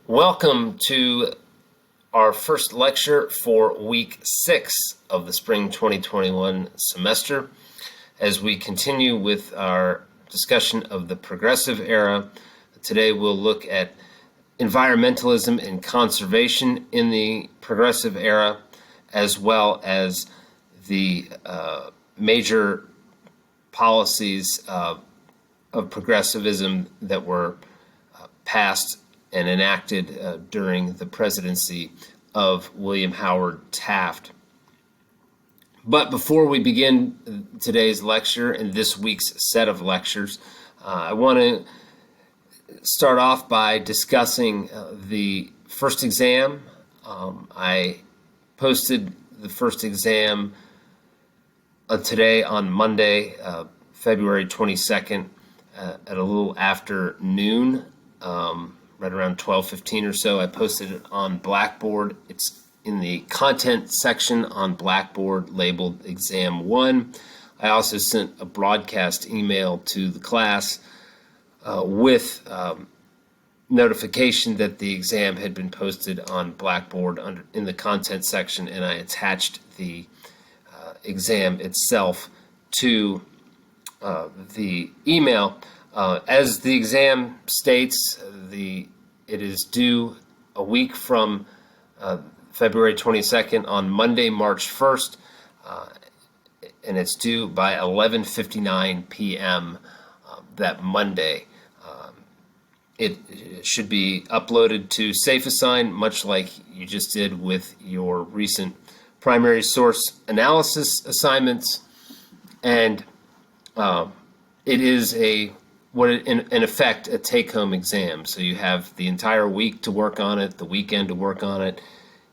Welcome to our first lecture for week 6 of the spring 2021 semester. As we continue with our discussion of the progressive era, today we'll look at environmentalism and conservation in the progressive era, as well as the major policies of progressivism that were passed and enacted during the presidency of William Howard Taft. But before we begin today's lecture and this week's set of lectures, I want to start off by discussing the first exam. I posted the first exam today on Monday, February 22nd at a little after noon. Right around 12:15 or so. I posted it on Blackboard. It's in the content section on Blackboard labeled Exam 1. I also sent a broadcast email to the class with notification that the exam had been posted on Blackboard in the content section, and I attached the exam itself to the email. As the exam states, it is due a week from February 22nd on Monday, March 1st, and it's due by 11:59 p.m. That Monday. It should be uploaded to SafeAssign, much like you just did with your recent primary source analysis assignments, and it is in effect, a take-home exam. So you have the entire week to work on it, the weekend to work on it,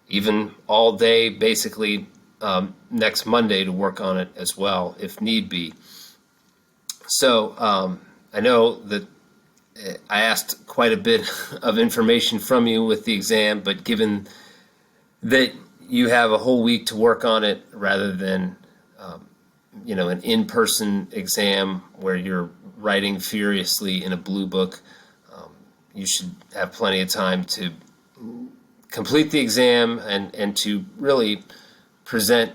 even all day, basically, next Monday to work on it as well, if need be. So I know that I asked quite a bit of information from you with the exam, but given that you have a whole week to work on it rather than an in-person exam where you're writing furiously in a blue book, you should have plenty of time to complete the exam and to really present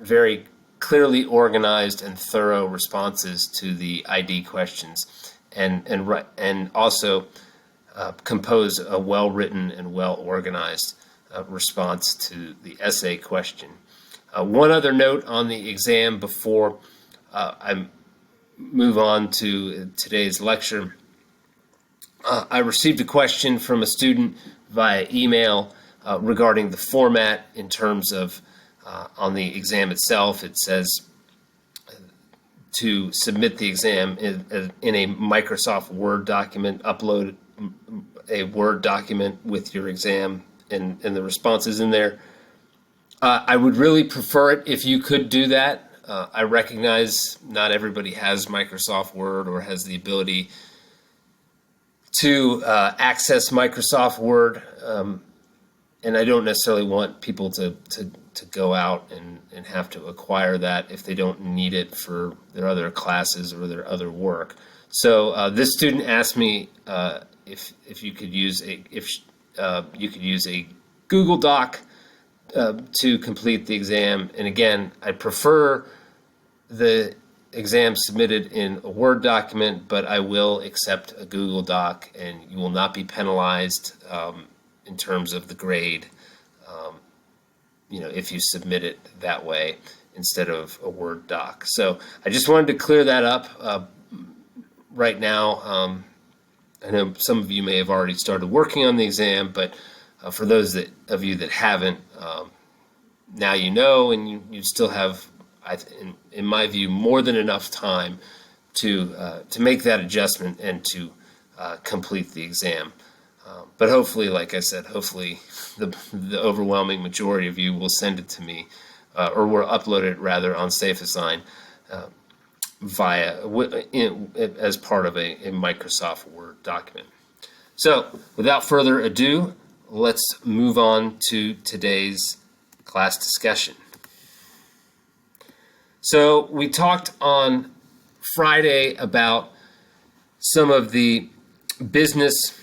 very clearly organized and thorough responses to the ID questions, and also compose a well-written and well-organized response to the essay question. One other note on the exam before I move on to today's lecture. I received a question from a student via email regarding the format in terms of on the exam itself. It says to submit the exam in a Microsoft Word document, upload a Word document with your exam and the responses in there. I would really prefer it if you could do that. I recognize not everybody has Microsoft Word or has the ability to access Microsoft Word, and I don't necessarily want people to go out and have to acquire that if they don't need it for their other classes or their other work. So this student asked me if you could use a Google Doc to complete the exam, and again, I prefer the exam submitted in a Word document, but I will accept a Google Doc, and you will not be penalized in terms of the grade, if you submit it that way instead of a Word doc. So I just wanted to clear that up right now. I know some of you may have already started working on the exam, but for those of you that haven't, now you know, and you still have, in my view, more than enough time to make that adjustment and to complete the exam. But hopefully, like I said, hopefully the overwhelming majority of you will send it to me, or will upload it rather on SafeAssign as part of a Microsoft Word document. So, without further ado, let's move on to today's class discussion. So we talked on Friday about some of the business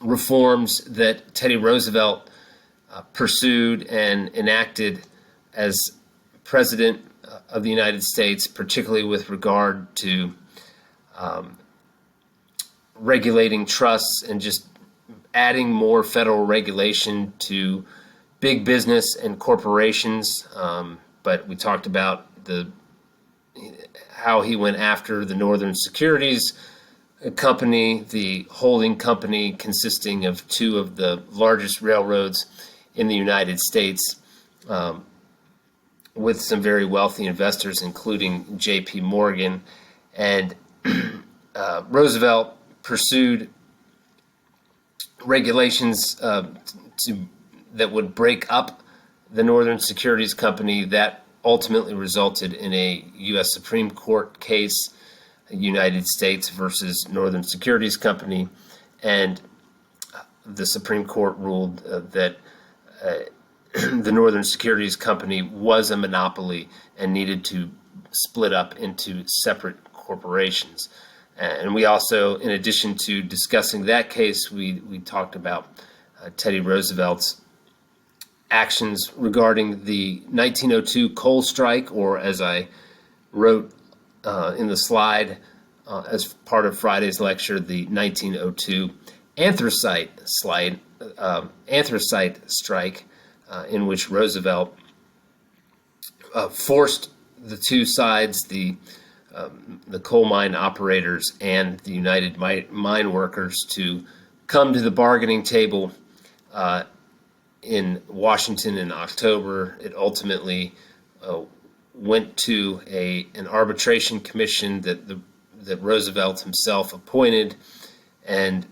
reforms that Teddy Roosevelt pursued and enacted as President of the United States, particularly with regard to regulating trusts and just adding more federal regulation to big business and corporations. But we talked about how he went after the Northern Securities Company, the holding company consisting of two of the largest railroads in the United States, with some very wealthy investors, including J.P. Morgan. And Roosevelt pursued regulations that would break up the Northern Securities Company. That ultimately resulted in a U.S. Supreme Court case, United States versus Northern Securities Company, and the Supreme Court ruled that the Northern Securities Company was a monopoly and needed to split up into separate corporations. And we also, in addition to discussing that case, we talked about Teddy Roosevelt's actions regarding the 1902 coal strike, or as I wrote in the slide as part of Friday's lecture, the 1902 anthracite strike, in which Roosevelt forced the two sides, the coal mine operators and the United Mine Workers, to come to the bargaining table in Washington in October. It ultimately went to an arbitration commission that Roosevelt himself appointed, and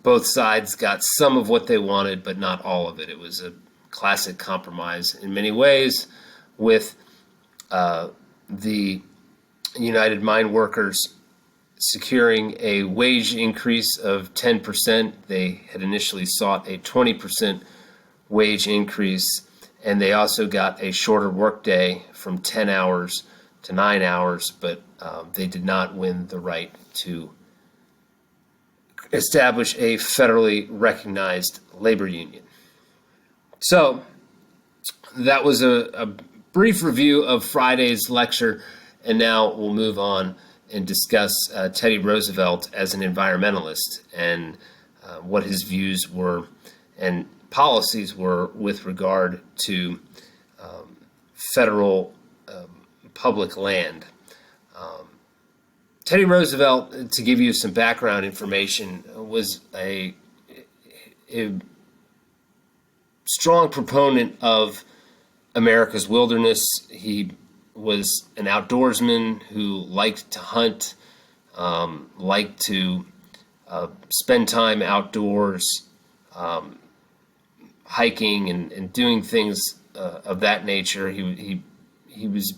both sides got some of what they wanted, but not all of it. It was a classic compromise in many ways, with the United Mine Workers securing a wage increase of 10%. They had initially sought a 20% wage increase, and they also got a shorter workday from 10 hours to 9 hours, but they did not win the right to establish a federally recognized labor union. So that was a brief review of Friday's lecture, and now we'll move on and discuss Teddy Roosevelt as an environmentalist and what his views were and policies were with regard to federal public land. Teddy Roosevelt, to give you some background information, was a strong proponent of America's wilderness. He was an outdoorsman who liked to hunt, liked to spend time outdoors, hiking and doing things of that nature. He was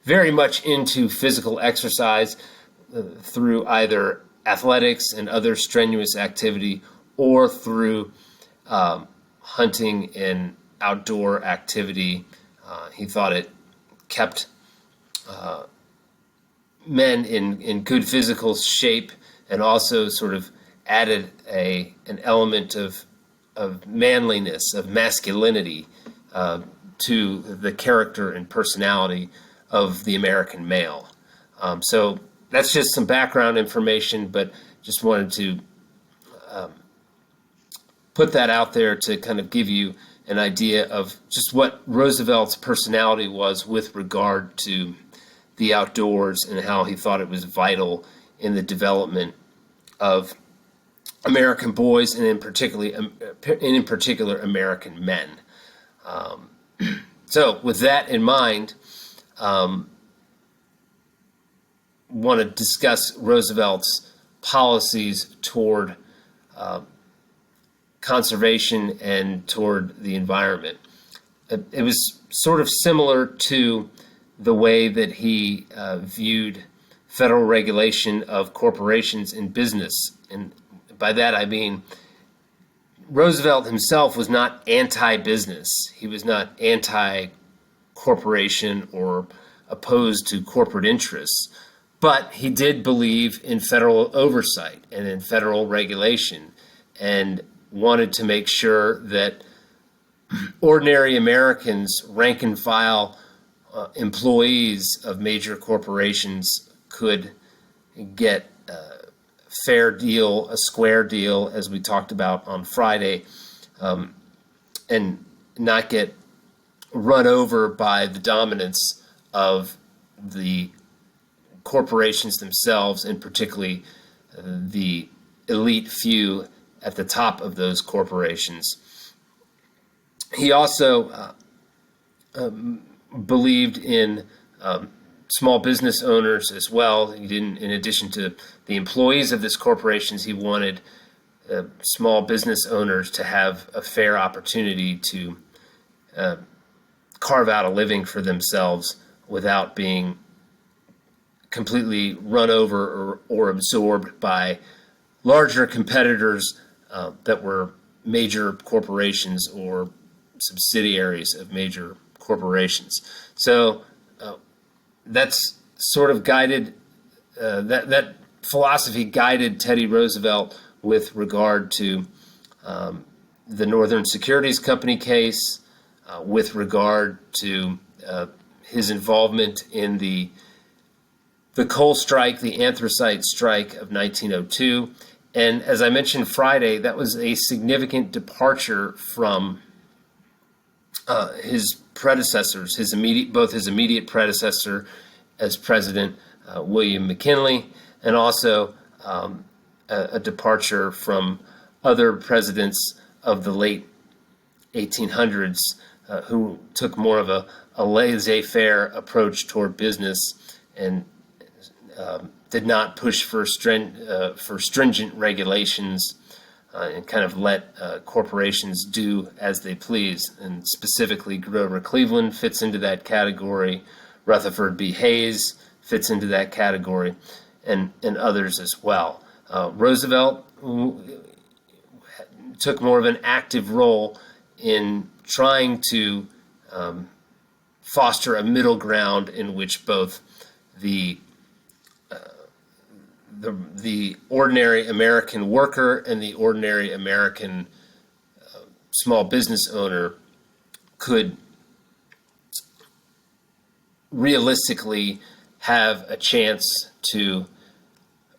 very much into physical exercise through either athletics and other strenuous activity, or through hunting and outdoor activity. He thought it kept men in good physical shape, and also sort of added an element of manliness, of masculinity to the character and personality of the American male. So that's just some background information, but just wanted to put that out there to kind of give you an idea of just what Roosevelt's personality was with regard to the outdoors, and how he thought it was vital in the development of American boys, and in particular American men. So with that in mind, want to discuss Roosevelt's policies toward conservation and toward the environment. It was sort of similar to the way that he viewed federal regulation of corporations in business. And by that I mean Roosevelt himself was not anti-business. He was not anti-corporation or opposed to corporate interests. But he did believe in federal oversight and in federal regulation, and wanted to make sure that ordinary Americans, rank and file employees of major corporations, could get a fair deal, a square deal, as we talked about on Friday, and not get run over by the dominance of the corporations themselves, and particularly the elite few at the top of those corporations. He also believed in small business owners as well. He didn't, in addition to the employees of these corporations, he wanted small business owners to have a fair opportunity to carve out a living for themselves without being completely run over or absorbed by larger competitors that were major corporations or subsidiaries of major corporations. So that's sort of guided, that philosophy guided Teddy Roosevelt with regard to the Northern Securities Company case, with regard to his involvement in the coal strike, the anthracite strike of 1902. And as I mentioned Friday, that was a significant departure from his predecessors, both his immediate predecessor as president, William McKinley, and also a departure from other presidents of the late 1800s who took more of a laissez-faire approach toward business and did not push for stringent regulations and kind of let corporations do as they please. And specifically, Grover Cleveland fits into that category. Rutherford B. Hayes fits into that category, and others as well. Roosevelt took more of an active role in trying to foster a middle ground in which both the ordinary American worker and the ordinary American small business owner could realistically have a chance to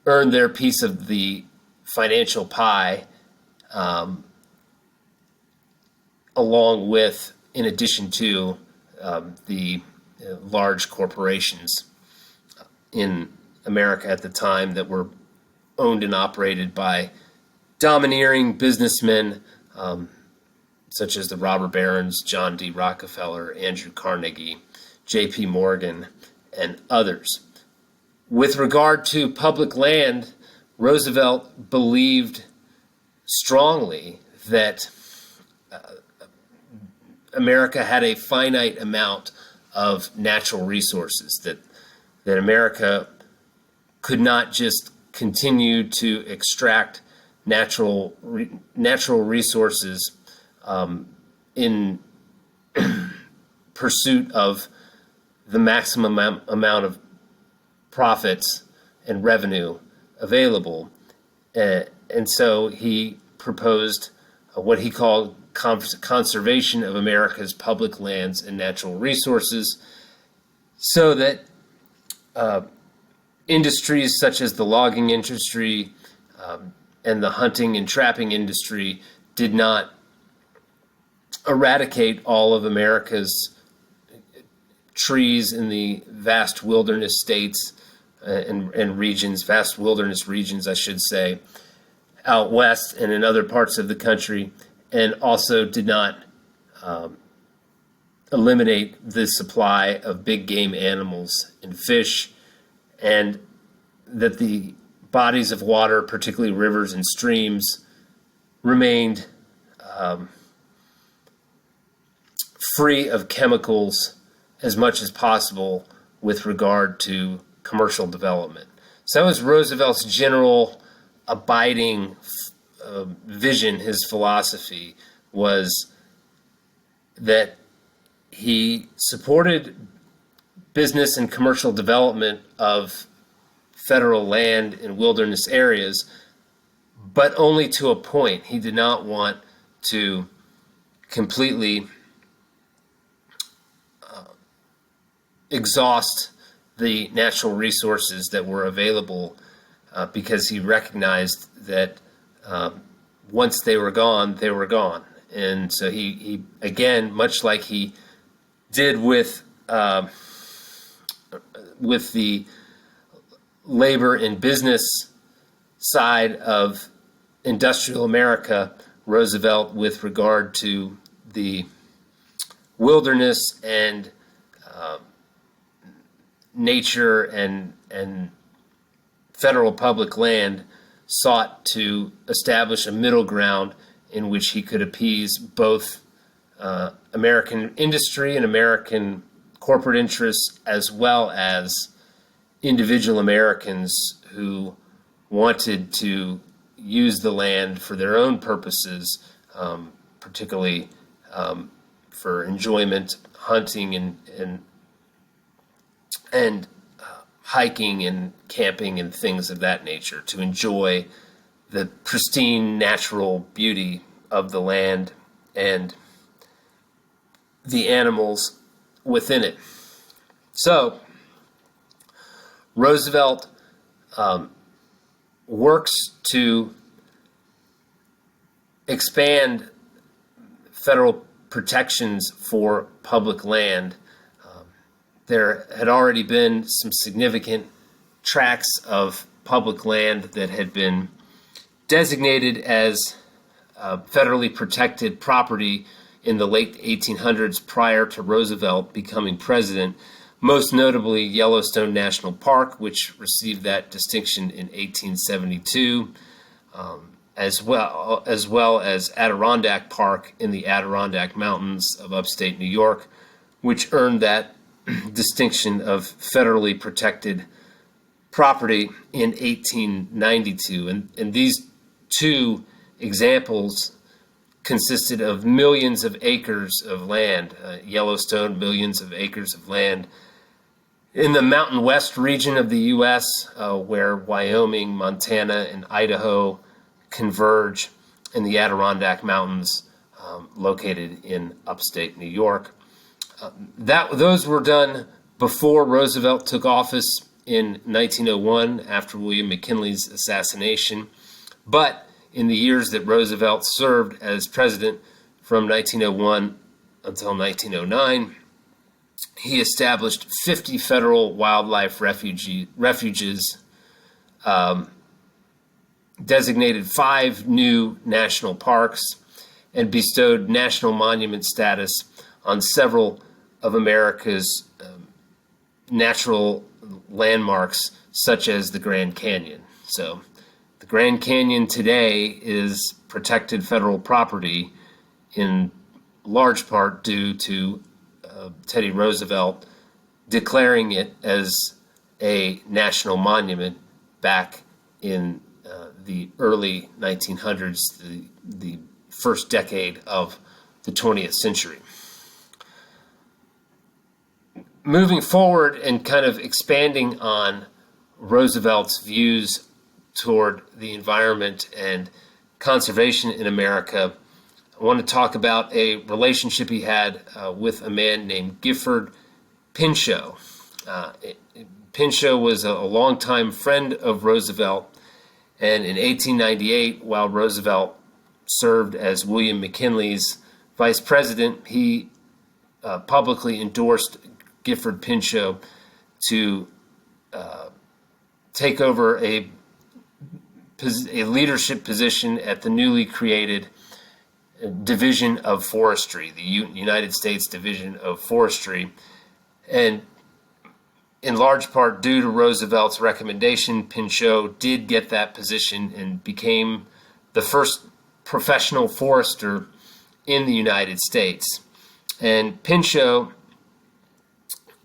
earn their piece of the financial pie, along with, in addition to, the large corporations in America at the time that were owned and operated by domineering businessmen such as the robber barons John D. Rockefeller, Andrew Carnegie, J.P. Morgan, and others. With regard to public land, Roosevelt believed strongly that America had a finite amount of natural resources, that America could not just continue to extract natural resources in pursuit of the maximum amount of profits and revenue available. And so he proposed what he called conservation of America's public lands and natural resources, so that industries such as the logging industry and the hunting and trapping industry did not eradicate all of America's trees in the vast wilderness states and regions, vast wilderness regions, I should say, out west and in other parts of the country, and also did not eliminate the supply of big game animals and fish, and that the bodies of water, particularly rivers and streams, remained free of chemicals as much as possible with regard to commercial development. So that was Roosevelt's general abiding vision. His philosophy was that he supported business and commercial development of federal land in wilderness areas, but only to a point. He did not want to completely exhaust the natural resources that were available, because he recognized that once they were gone, they were gone. And so he again, much like he did with the labor and business side of industrial America, Roosevelt, with regard to the wilderness and nature and federal public land, sought to establish a middle ground in which he could appease both American industry and American corporate interests, as well as individual Americans who wanted to use the land for their own purposes, particularly for enjoyment, hunting and hiking and camping and things of that nature, to enjoy the pristine natural beauty of the land and the animals within it. So Roosevelt works to expand federal protections for public land. There had already been some significant tracts of public land that had been designated as federally protected property in the late 1800s, prior to Roosevelt becoming president, most notably Yellowstone National Park, which received that distinction in 1872, as well as Adirondack Park in the Adirondack Mountains of upstate New York, which earned that distinction of federally protected property in 1892. And these two examples consisted of millions of acres of land. Yellowstone, millions of acres of land. In the Mountain West region of the U.S., where Wyoming, Montana, and Idaho converge, in the Adirondack Mountains, located in upstate New York. Those were done before Roosevelt took office in 1901, after William McKinley's assassination. But in the years that Roosevelt served as president, from 1901 until 1909, he established 50 federal wildlife refuges, designated 5 new national parks, and bestowed national monument status on several of America's natural landmarks, such as the Grand Canyon. So the Grand Canyon today is protected federal property, in large part due to Teddy Roosevelt declaring it as a national monument back in the early 1900s, the first decade of the 20th century. Moving forward and kind of expanding on Roosevelt's views toward the environment and conservation in America, I want to talk about a relationship he had with a man named Gifford Pinchot. Pinchot was a longtime friend of Roosevelt, and in 1898, while Roosevelt served as William McKinley's vice president, he publicly endorsed Gifford Pinchot to take over a leadership position at the newly created Division of Forestry, the United States Division of Forestry. And in large part due to Roosevelt's recommendation, Pinchot did get that position and became the first professional forester in the United States. And Pinchot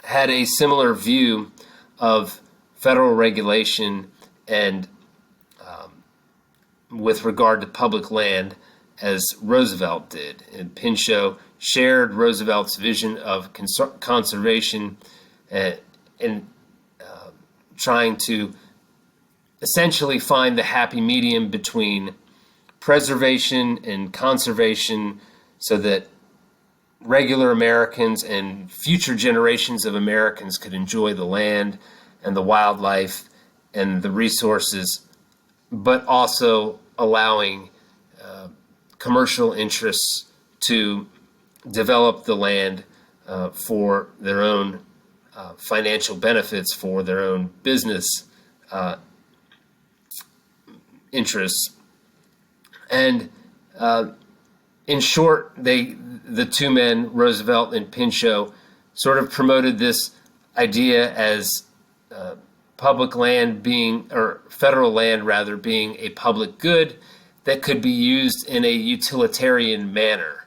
had a similar view of federal regulation and with regard to public land as Roosevelt did. And Pinchot shared Roosevelt's vision of conservation and trying to essentially find the happy medium between preservation and conservation so that regular Americans and future generations of Americans could enjoy the land and the wildlife and the resources, but also allowing commercial interests to develop the land for their own financial benefits, for their own business interests. And in short, the two men, Roosevelt and Pinchot, sort of promoted this idea as public land being, or federal land rather, being a public good that could be used in a utilitarian manner.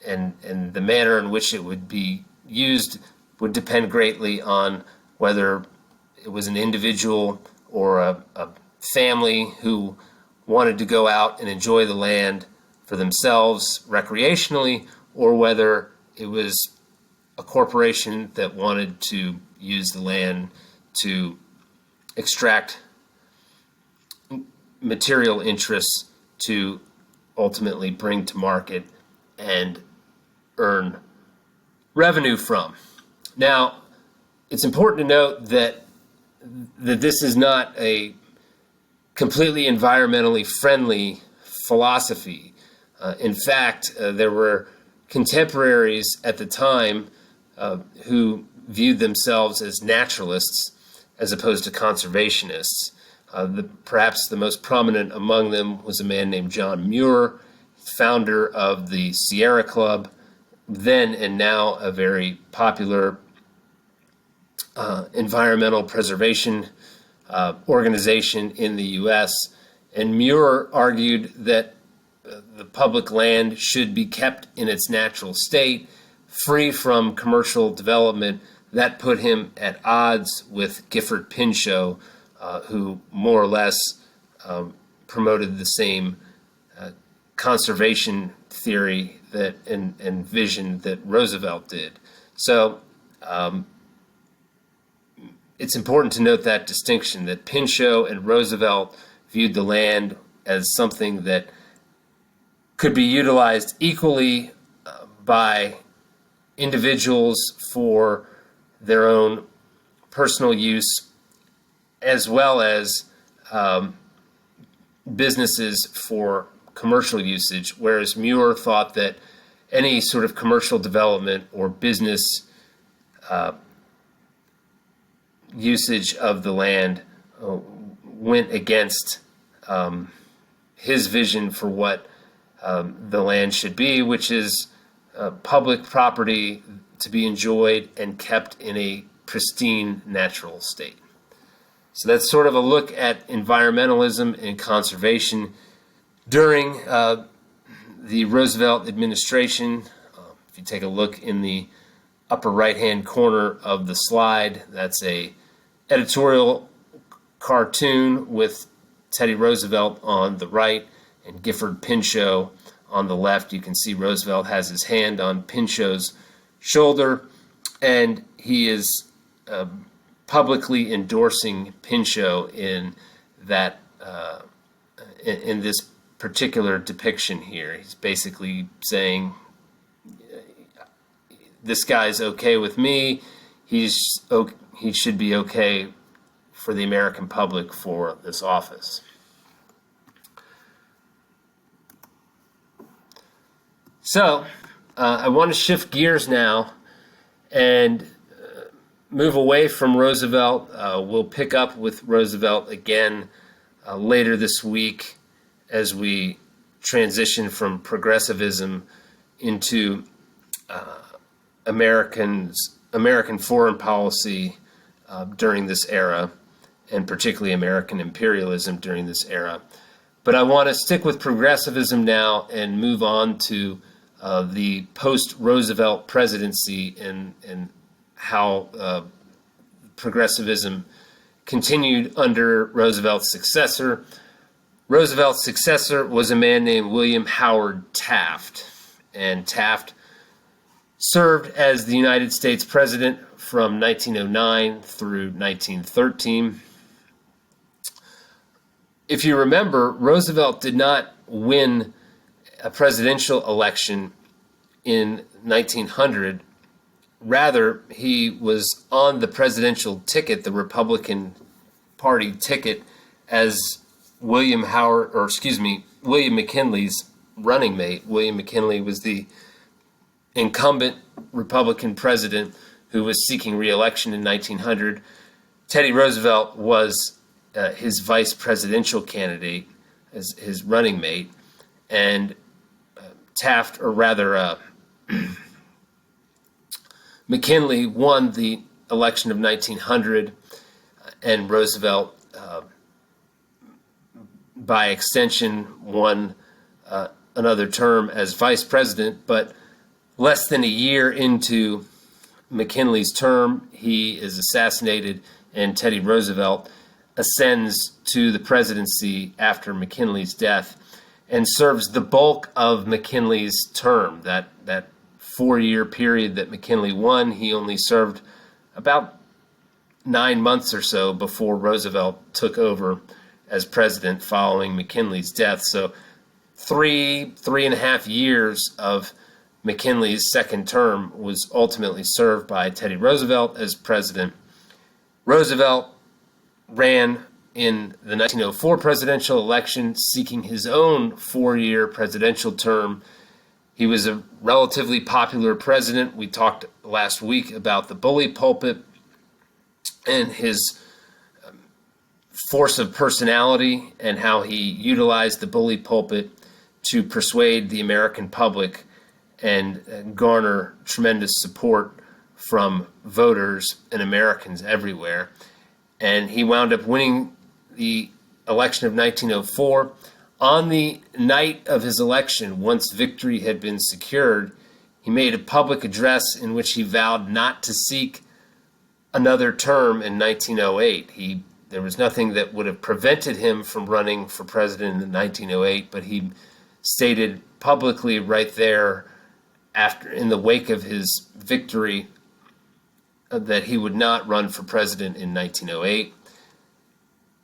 And the manner in which it would be used would depend greatly on whether it was an individual or a family who wanted to go out and enjoy the land for themselves recreationally, or whether it was a corporation that wanted to use the land to extract material interests to ultimately bring to market and earn revenue from. Now, it's important to note that this is not a completely environmentally friendly philosophy. In fact, there were contemporaries at the time who viewed themselves as naturalists as opposed to conservationists. Perhaps the most prominent among them was a man named John Muir, founder of the Sierra Club, then and now a very popular environmental preservation organization in the U.S. And Muir argued that the public land should be kept in its natural state, free from commercial development. That put him at odds with Gifford Pinchot, who more or less promoted the same conservation theory that and vision that Roosevelt did. So it's important to note that distinction, that Pinchot and Roosevelt viewed the land as something that could be utilized equally by individuals for their own personal use, as well as businesses for commercial usage, whereas Muir thought that any sort of commercial development or business usage of the land went against his vision for what the land should be, which is public property to be enjoyed and kept in a pristine natural state. So that's sort of a look at environmentalism and conservation during the Roosevelt administration. If you take a look in the upper right-hand corner of the slide, that's a editorial cartoon with Teddy Roosevelt on the right and Gifford Pinchot on the left. You can see Roosevelt has his hand on Pinchot's shoulder, and he is publicly endorsing Pinchot in that in this particular depiction here. He's basically saying, "This guy's okay with me. He should be okay for the American public for this office." So I want to shift gears now and move away from Roosevelt. We'll pick up with Roosevelt again later this week as we transition from progressivism into American foreign policy during this era, and particularly American imperialism during this era. But I want to stick with progressivism now and move on to the post-Roosevelt presidency and how progressivism continued under Roosevelt's successor. Roosevelt's successor was a man named William Howard Taft, and Taft served as the United States president from 1909 through 1913. if you remember, Roosevelt did not win a presidential election in 1900. Rather, he was on the presidential ticket, the Republican Party ticket, as William McKinley's running mate. William McKinley was the incumbent Republican president who was seeking re-election in 1900. Teddy Roosevelt was his vice presidential candidate as his running mate, and McKinley won the election of 1900, and Roosevelt, by extension, won another term as vice president. But less than a year into McKinley's term, he is assassinated, and Teddy Roosevelt ascends to the presidency after McKinley's death and serves the bulk of McKinley's term. That 4-year period that McKinley won, he only served about 9 months or so before Roosevelt took over as president following McKinley's death. So 3.5 years of McKinley's second term was ultimately served by Teddy Roosevelt as president. Roosevelt ran in the 1904 presidential election seeking his own 4-year presidential term. He was a relatively popular president. We talked last week about the bully pulpit and his force of personality and how he utilized the bully pulpit to persuade the American public and garner tremendous support from voters and Americans everywhere. And he wound up winning the election of 1904. On the night of his election, once victory had been secured, he made a public address in which he vowed not to seek another term in 1908. There was nothing that would have prevented him from running for president in 1908, but he stated publicly right there in the wake of his victory that he would not run for president in 1908.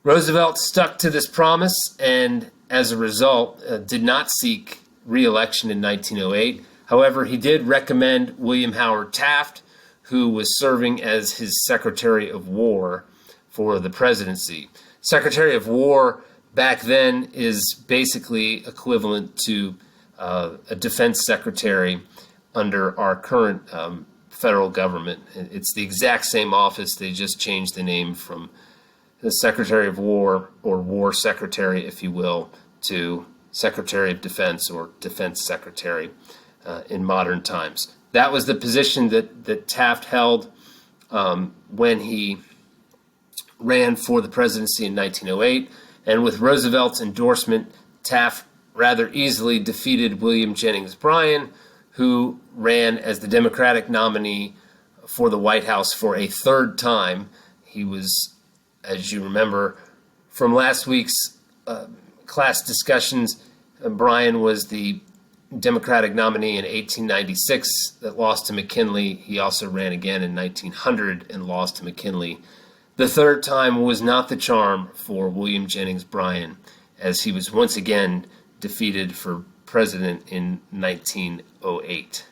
Roosevelt stuck to this promise and, as a result, did not seek re-election in 1908. However, he did recommend William Howard Taft, who was serving as his Secretary of War for the presidency. Secretary of War back then is basically equivalent to a defense secretary under our current federal government. It's the exact same office. They just changed the name from the Secretary of War, or War Secretary, if you will, to Secretary of Defense or Defense Secretary in modern times. That was the position that Taft held when he ran for the presidency in 1908. And with Roosevelt's endorsement, Taft rather easily defeated William Jennings Bryan, who ran as the Democratic nominee for the White House for a third time. He was, as you remember from last week's class discussions, Bryan was the Democratic nominee in 1896 that lost to McKinley. He also ran again in 1900 and lost to McKinley. The third time was not the charm for William Jennings Bryan, as he was once again defeated for president in 1908.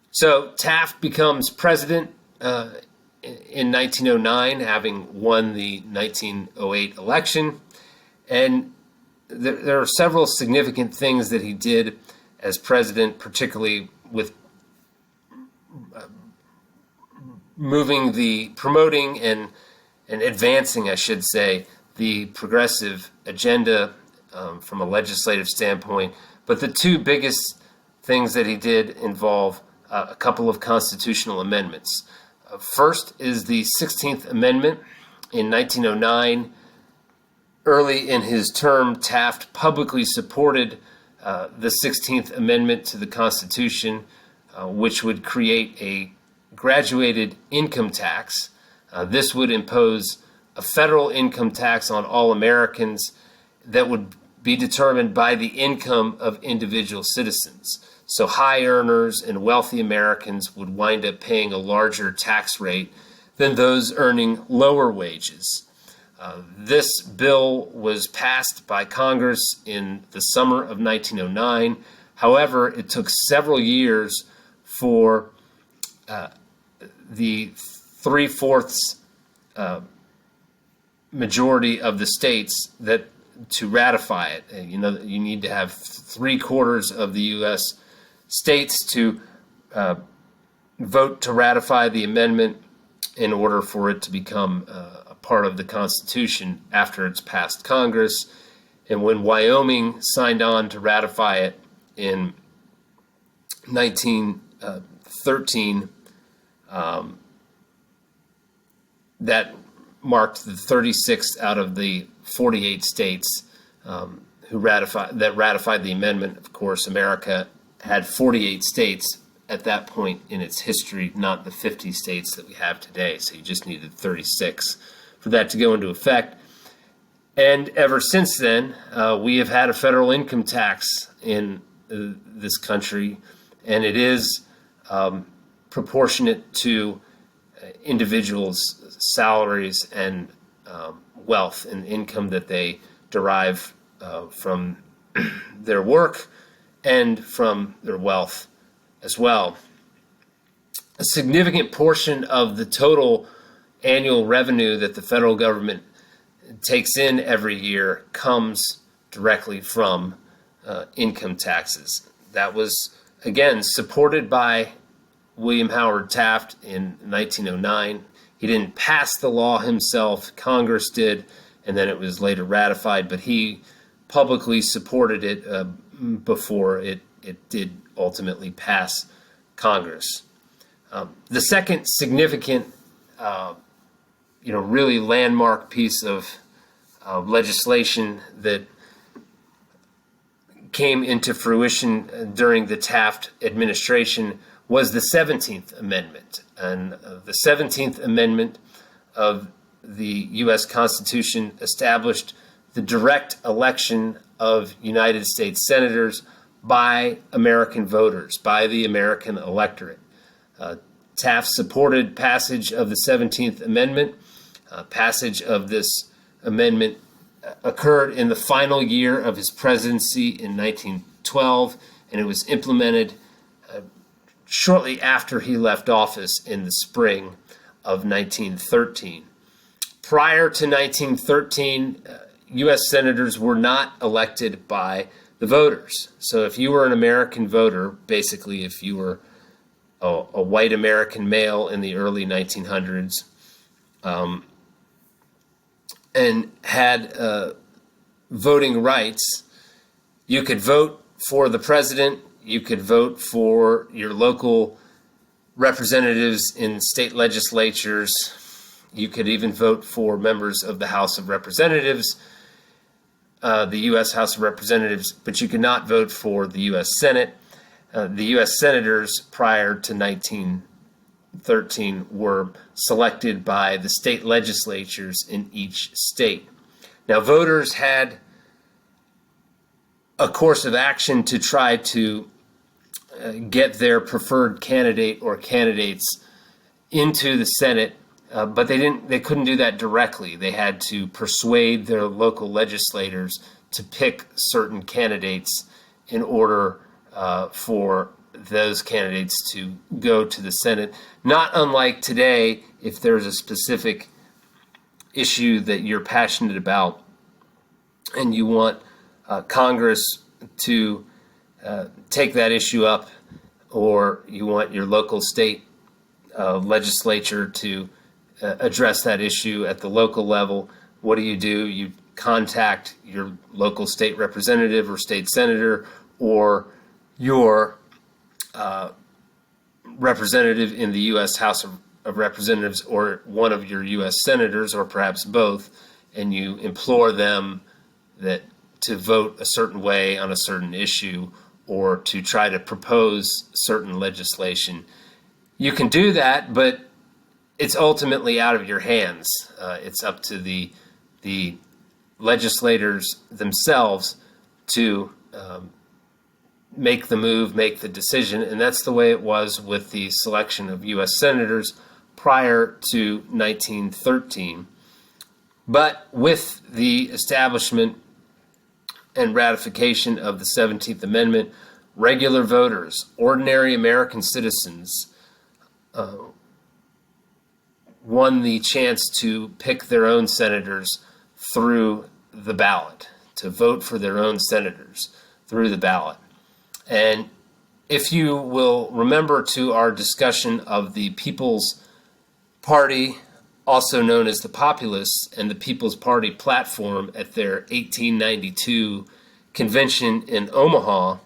So Taft becomes president in 1909, having won the 1908 election. And there are several significant things that he did as president, particularly with promoting and advancing, I should say, the progressive agenda from a legislative standpoint. But the two biggest things that he did involve a couple of constitutional amendments. First is the 16th Amendment. In 1909, early in his term, Taft publicly supported the 16th Amendment to the Constitution, which would create a graduated income tax. This would impose a federal income tax on all Americans that would be determined by the income of individual citizens. So high earners and wealthy Americans would wind up paying a larger tax rate than those earning lower wages. This bill was passed by Congress in the summer of 1909. However, it took several years for the three-fourths majority of the states to ratify it. You need to have three-quarters of the U.S. states to vote to ratify the amendment in order for it to become a part of the Constitution after it's passed Congress. And when Wyoming signed on to ratify it in 1913, that marked the 36th out of the 48 states who ratified the amendment. Of course, America had 48 states at that point in its history, not the 50 states that we have today. So you just needed 36 for that to go into effect. And ever since then, we have had a federal income tax in this country, and it is proportionate to individuals' salaries and wealth and income that they derive from their work and from their wealth as well. A significant portion of the total annual revenue that the federal government takes in every year comes directly from income taxes. That was, again, supported by William Howard Taft in 1909. He didn't pass the law himself, Congress did, and then it was later ratified, but he publicly supported it before it did ultimately pass Congress. The second significant, really landmark piece of legislation that came into fruition during the Taft administration was the 17th Amendment. And the 17th Amendment of the U.S. Constitution established the direct election of United States senators by American voters, by the American electorate. Taft supported passage of the 17th Amendment. Passage of this amendment occurred in the final year of his presidency in 1912, and it was implemented shortly after he left office in the spring of 1913. Prior to 1913, U.S. senators were not elected by the voters. So if you were an American voter, basically if you were a white American male in the early 1900s, and had voting rights, you could vote for the president, you could vote for your local representatives in state legislatures, you could even vote for members of the House of Representatives, the U.S. House of Representatives, but you could not vote for the U.S. Senate. The U.S. senators prior to 1913 were selected by the state legislatures in each state. Now, voters had a course of action to try to get their preferred candidate or candidates into the Senate, but they couldn't do that directly. They had to persuade their local legislators to pick certain candidates in order for those candidates to go to the Senate. Not unlike today, if there's a specific issue that you're passionate about and you want Congress to take that issue up, or you want your local state legislature to address that issue at the local level, what do? You contact your local state representative or state senator or your representative in the U.S. House of Representatives or one of your U.S. senators, or perhaps both, and you implore them to vote a certain way on a certain issue or to try to propose certain legislation. You can do that, but it's ultimately out of your hands. It's up to the legislators themselves to make the move, make the decision, and that's the way it was with the selection of U.S. senators prior to 1913. But with the establishment and ratification of the 17th Amendment, regular voters, ordinary American citizens, won the chance to pick their own senators through the ballot, to vote for their own senators through the ballot. And if you will remember to our discussion of the People's Party, also known as the Populists, and the People's Party platform at their 1892 convention in Omaha,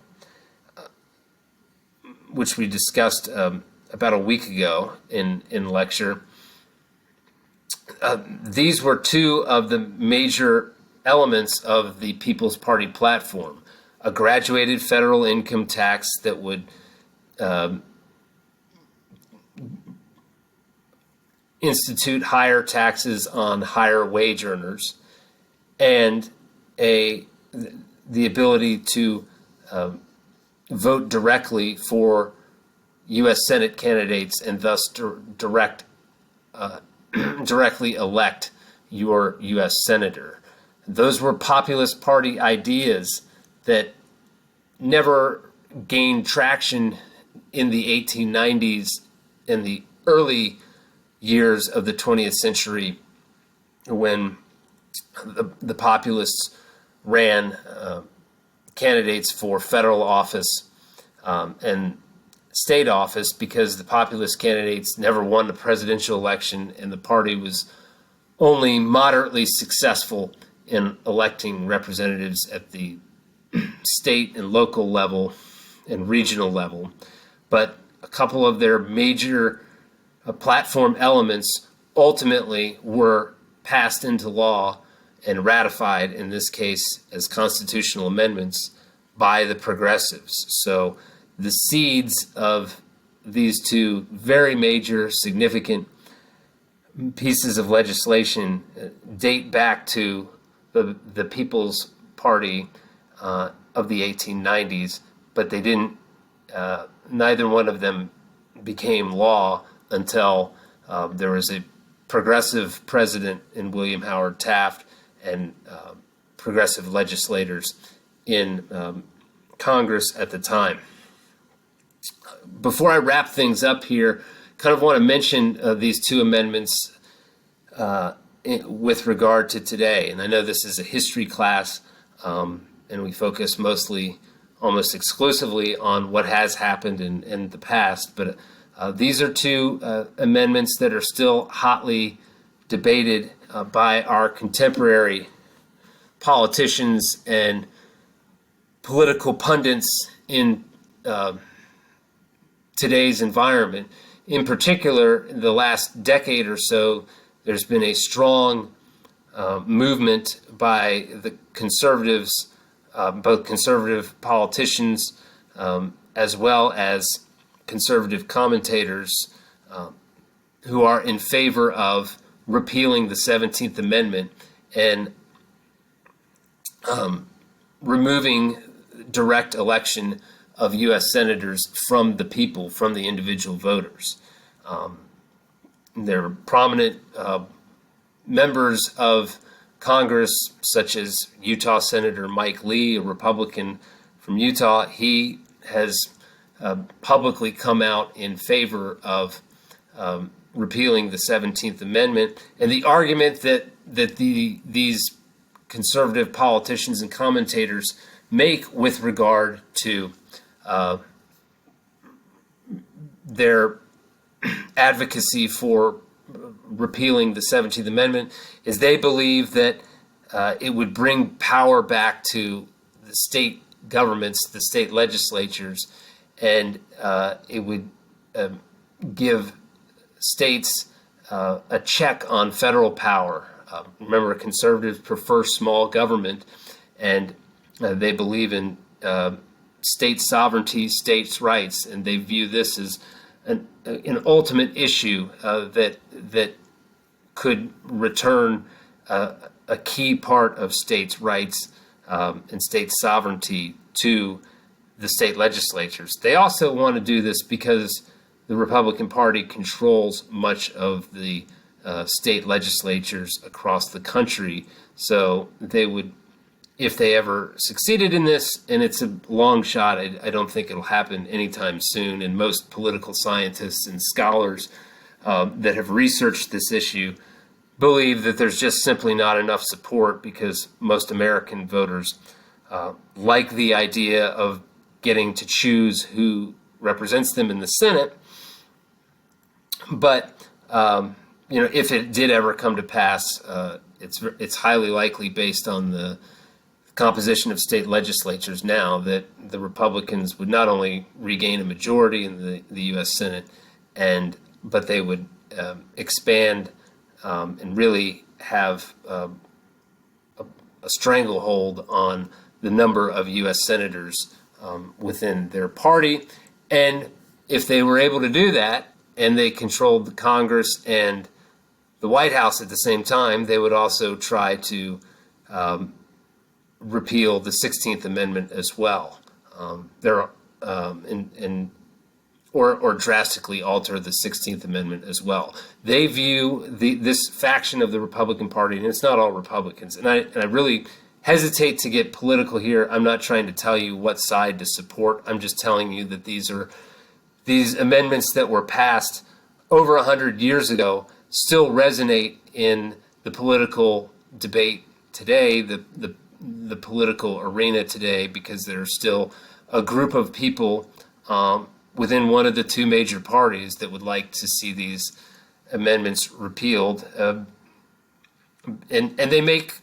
which we discussed about a week ago in lecture, these were two of the major elements of the People's Party platform: a graduated federal income tax that would institute higher taxes on higher wage earners, and the ability to vote directly for U.S. Senate candidates and thus directly elect your U.S. senator. Those were populist party ideas that never gained traction in the 1890s and the early years of the 20th century, when the populists ran candidates for federal office and state office, because the populist candidates never won the presidential election and the party was only moderately successful in electing representatives at the state and local level and regional level. But a couple of their major platform elements ultimately were passed into law and ratified, in this case as constitutional amendments, by the progressives. So the seeds of these two very major, significant pieces of legislation date back to the People's Party of the 1890s, but they didn't. Neither one of them became law until there was a progressive president in William Howard Taft and progressive legislators in Congress at the time. Before I wrap things up here, kind of want to mention these two amendments with regard to today. And I know this is a history class, and we focus mostly, almost exclusively, on what has happened in the past. But these are two amendments that are still hotly debated by our contemporary politicians and political pundits in today's environment. In particular, in the last decade or so, there's been a strong movement by the conservatives, both conservative politicians as well as conservative commentators, who are in favor of repealing the 17th Amendment and removing direct election of U.S. senators from the people, from the individual voters. There are prominent members of Congress, such as Utah Senator Mike Lee, a Republican from Utah. He has publicly come out in favor of repealing the 17th Amendment. And the argument that these conservative politicians and commentators make with regard to their advocacy for repealing the 17th Amendment is they believe that it would bring power back to the state governments, the state legislatures, and it would give states a check on federal power. Remember, conservatives prefer small government, and they believe in state sovereignty, states' rights, and they view this as an ultimate issue that could return a key part of states' rights and state sovereignty to the state legislatures. They also want to do this because the Republican Party controls much of the state legislatures across the country. So they would, if they ever succeeded in this, and it's a long shot, I don't think it'll happen anytime soon, and most political scientists and scholars that have researched this issue believe that there's just simply not enough support, because most American voters like the idea of getting to choose who represents them in the Senate. But if it did ever come to pass, it's highly likely, based on the composition of state legislatures now, that the Republicans would not only regain a majority in the U.S. Senate, but they would expand and really have a stranglehold on the number of U.S. senators within their party. And if they were able to do that, and they controlled the Congress and the White House at the same time, they would also try to repeal the 16th Amendment as well, or drastically alter the 16th Amendment as well. They view this faction of the Republican Party, and it's not all Republicans, and I really hesitate to get political here. I'm not trying to tell you what side to support. I'm just telling you that these amendments that were passed over 100 years ago still resonate in the political debate today, the political arena today, because there's still a group of people within one of the two major parties that would like to see these amendments repealed. And they make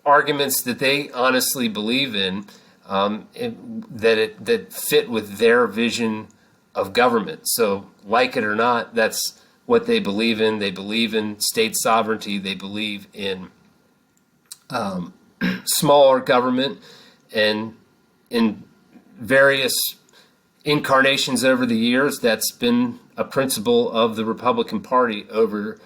arguments that they honestly believe in, that fit with their vision of government. So, like it or not, that's what they believe in. They believe in state sovereignty. They believe in smaller government, and in various incarnations over the years, that's been a principle of the Republican Party over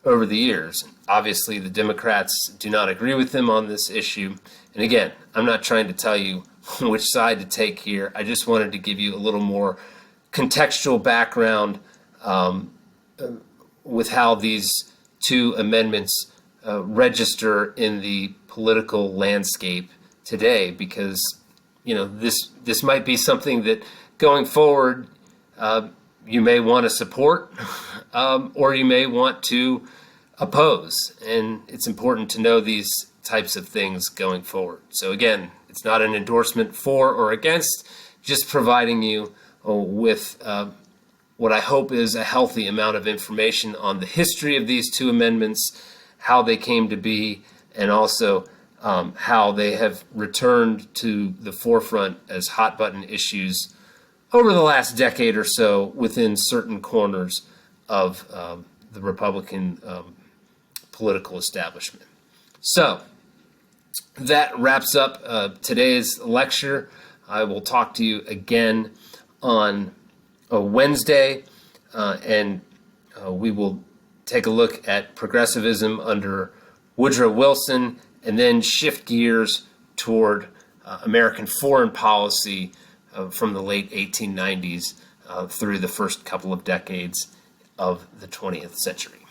the years. Obviously, the Democrats do not agree with them on this issue. And again, I'm not trying to tell you which side to take here. I just wanted to give you a little more contextual background with how these two amendments register in the political landscape today, because this might be something that going forward you may want to support or you may want to oppose, and it's important to know these types of things going forward. So again, it's not an endorsement for or against, just providing you with what I hope is a healthy amount of information on the history of these two amendments, how they came to be, and also how they have returned to the forefront as hot button issues over the last decade or so within certain corners of the Republican political establishment. So that wraps up today's lecture. I will talk to you again on a Wednesday, and we will take a look at progressivism under Woodrow Wilson, and then shift gears toward American foreign policy from the late 1890s through the first couple of decades of the 20th century.